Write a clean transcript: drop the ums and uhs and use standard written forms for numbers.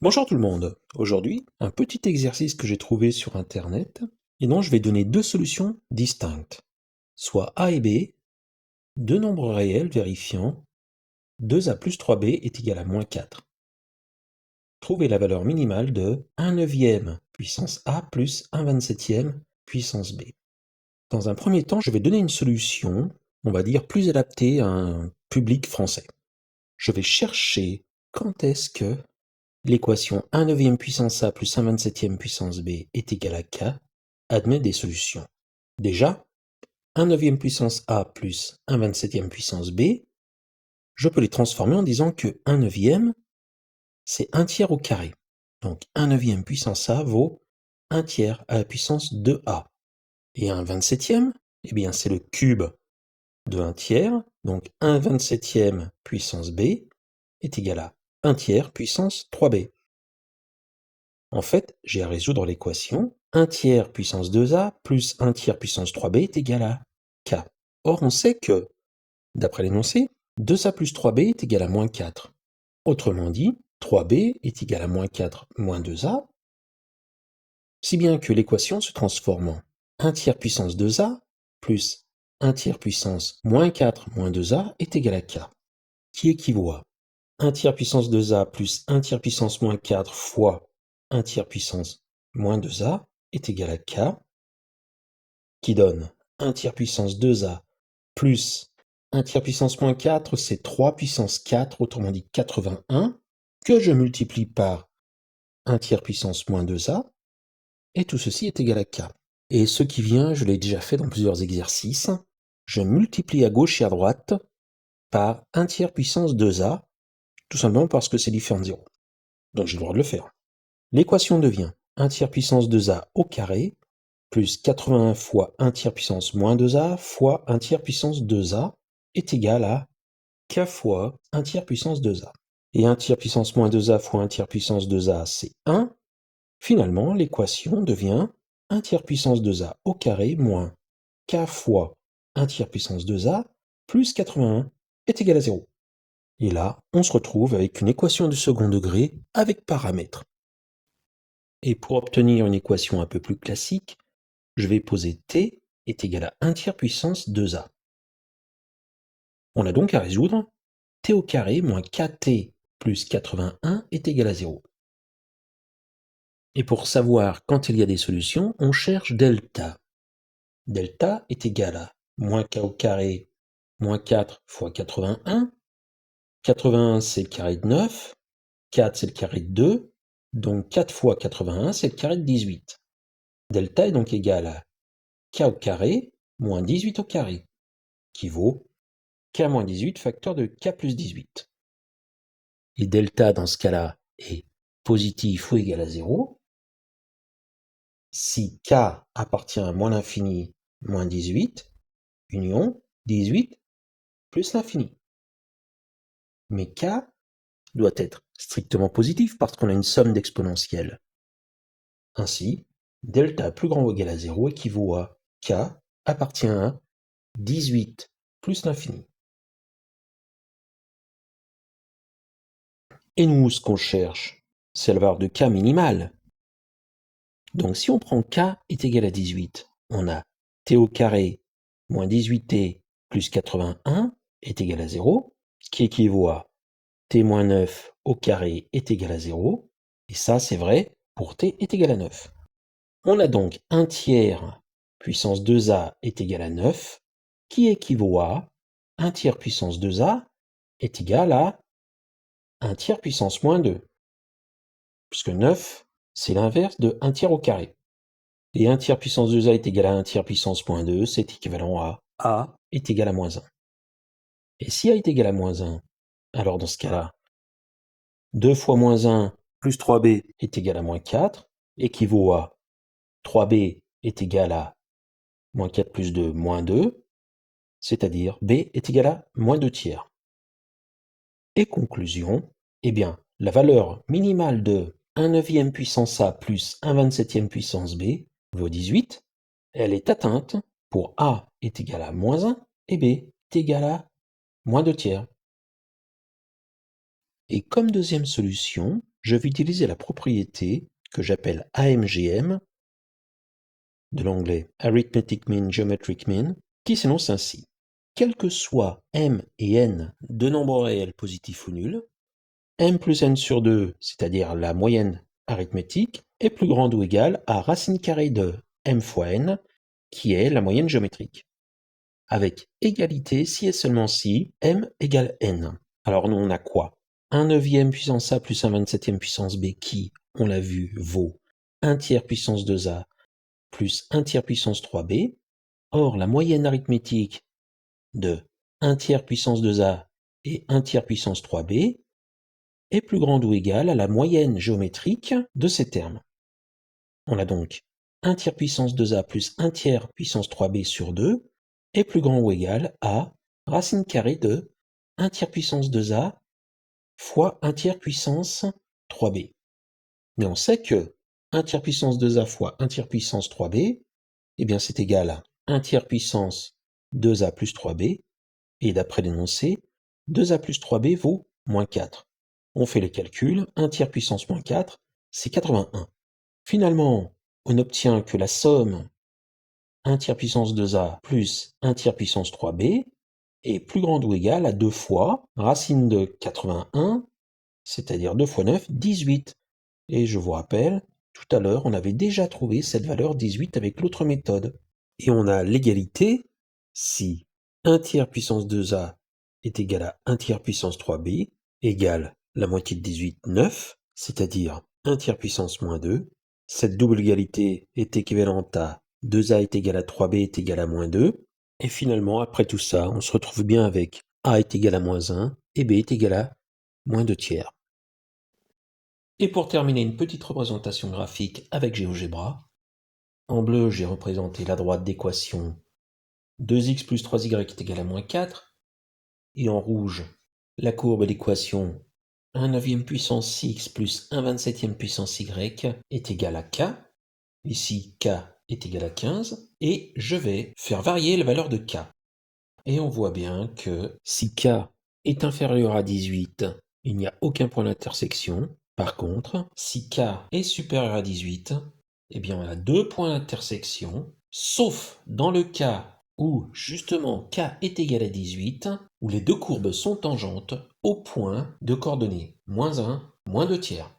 Bonjour tout le monde. Aujourd'hui, un petit exercice que j'ai trouvé sur Internet, et dont je vais donner deux solutions distinctes, soit A et B, deux nombres réels vérifiant 2a plus 3b est égal à moins 4. Trouvez la valeur minimale de 1 neuvième puissance A plus 1 27e puissance B. Dans un premier temps, je vais donner une solution, on va dire, plus adaptée à un public français. Je vais chercher quand est-ce que l'équation 1 neuvième puissance A plus 1 27e puissance B est égale à K admet des solutions. Déjà, 1 neuvième puissance A plus 1 27e puissance B, je peux les transformer en disant que 1 neuvième, c'est 1 tiers au carré. Donc 1 neuvième puissance A vaut 1 tiers à la puissance 2A. Et 1 27e, eh bien c'est le cube de 1 tiers, donc 1 27e puissance B est égal à 1 tiers puissance 3B. En fait, j'ai à résoudre l'équation 1 tiers puissance 2a plus 1 tiers puissance 3b est égal à k. Or, on sait que, d'après l'énoncé, 2a plus 3b est égal à moins 4. Autrement dit, 3b est égal à moins 4 moins 2a, si bien que l'équation se transforme en 1 tiers puissance 2a plus 1 tiers puissance moins 4 moins 2a est égal à k, qui équivaut à 1 tiers puissance 2a plus 1 tiers puissance moins 4 fois 1 tiers puissance moins 2a est égal à k, qui donne 1 tiers puissance 2a plus 1 tiers puissance moins 4, c'est 3 puissance 4, autrement dit 81, que je multiplie par 1 tiers puissance moins 2a, et tout ceci est égal à k. Et ce qui vient, je l'ai déjà fait dans plusieurs exercices, je multiplie à gauche et à droite par 1 tiers puissance 2a, tout simplement parce que c'est différent de 0. Donc j'ai le droit de le faire. L'équation devient 1 tiers puissance 2a au carré plus 81 fois 1 tiers puissance moins 2a fois 1 tiers puissance 2a est égal à k fois 1 tiers puissance 2a. Et 1 tiers puissance moins 2a fois 1 tiers puissance 2a, c'est 1. Finalement, l'équation devient 1 tiers puissance 2a au carré moins k fois 1 tiers puissance 2a plus 81 est égal à 0. Et là, on se retrouve avec une équation du second degré avec paramètres. Et pour obtenir une équation un peu plus classique, je vais poser t est égal à 1 tiers puissance 2a. On a donc à résoudre t au carré moins kt plus 81 est égal à 0. Et pour savoir quand il y a des solutions, on cherche delta. Delta est égal à moins k au carré moins 4 fois 81. 81 c'est le carré de 9, 4 c'est le carré de 2, donc 4 fois 81 c'est le carré de 18. Delta est donc égal à k au carré moins 18 au carré, qui vaut k moins 18 facteur de k plus 18. Et delta dans ce cas-là est positif ou égal à 0 si k appartient à moins l'infini moins 18, union 18 plus l'infini. Mais k doit être strictement positif parce qu'on a une somme d'exponentielles. Ainsi, delta plus grand ou égal à 0 équivaut à k appartient à 18 plus l'infini. Et nous, ce qu'on cherche, c'est la valeur de k minimale. Donc si on prend k est égal à 18, on a t au carré moins 18t plus 81 est égal à 0, ce qui équivaut à t moins 9 au carré est égal à 0, et ça c'est vrai pour t est égal à 9. On a donc 1 tiers puissance 2a est égal à 9, qui équivaut à 1 tiers puissance 2a est égal à 1 tiers puissance moins 2, puisque 9 c'est l'inverse de 1 tiers au carré. Et 1 tiers puissance 2a est égal à 1 tiers puissance moins 2, c'est équivalent à a est égal à moins 1. Et si a est égal à moins 1, alors dans ce cas-là, 2 fois moins 1 plus 3b est égal à moins 4, équivaut à 3b est égal à moins 4 plus 2, moins 2, c'est-à-dire b est égal à moins 2 tiers. Et conclusion, eh bien, la valeur minimale de 1 neuvième puissance a plus 1 27e puissance b vaut 18, elle est atteinte pour a est égal à moins 1 et b est égal à moins 2 tiers. Et comme deuxième solution, je vais utiliser la propriété que j'appelle AMGM, de l'anglais Arithmetic Mean Geometric Mean, qui s'énonce ainsi. Quels que soient m et n deux nombres réels positifs ou nuls, m plus n sur 2, c'est-à-dire la moyenne arithmétique, est plus grande ou égale à racine carrée de m fois n, qui est la moyenne géométrique, avec égalité si et seulement si m égale n. Alors nous on a quoi? 1 neuvième puissance a plus 1 27e puissance b qui, on l'a vu, vaut 1 tiers puissance 2a plus 1 tiers puissance 3b. Or, la moyenne arithmétique de 1 tiers puissance 2a et 1 tiers puissance 3b est plus grande ou égale à la moyenne géométrique de ces termes. On a donc 1 tiers puissance 2a plus 1 tiers puissance 3b sur 2 est plus grand ou égal à racine carrée de 1 tiers puissance 2a fois 1 tiers puissance 3b. Mais on sait que 1 tiers puissance 2a fois 1 tiers puissance 3b, eh bien c'est égal à 1 tiers puissance 2a plus 3b, et d'après l'énoncé, 2a plus 3b vaut moins 4. On fait les calculs, 1 tiers puissance moins 4, c'est 81. Finalement, on obtient que la somme 1 tiers puissance 2a plus 1 tiers puissance 3b est plus grande ou égale à 2 fois racine de 81, c'est-à-dire 2 fois 9, 18. Et je vous rappelle, tout à l'heure, on avait déjà trouvé cette valeur 18 avec l'autre méthode. Et on a l'égalité si 1 tiers puissance 2a est égal à 1 tiers puissance 3b égale la moitié de 18, 9, c'est-à-dire 1 tiers puissance moins 2. Cette double égalité est équivalente à 2a est égal à 3b est égal à moins 2. Et finalement, après tout ça, on se retrouve bien avec a est égal à moins 1 et b est égal à moins 2 tiers. Et pour terminer, une petite représentation graphique avec GeoGebra. En bleu, j'ai représenté la droite d'équation 2x plus 3y est égal à moins 4. Et en rouge, la courbe de l'équation 1 neuvième puissance x plus 1 27e puissance y est égal à k. Ici, k est égal à 15. Et je vais faire varier la valeur de k. Et on voit bien que si k est inférieur à 18, il n'y a aucun point d'intersection. Par contre, si k est supérieur à 18, eh bien on a deux points d'intersection, sauf dans le cas où justement k est égal à 18, où les deux courbes sont tangentes au point de coordonnées moins 1, moins 2 tiers.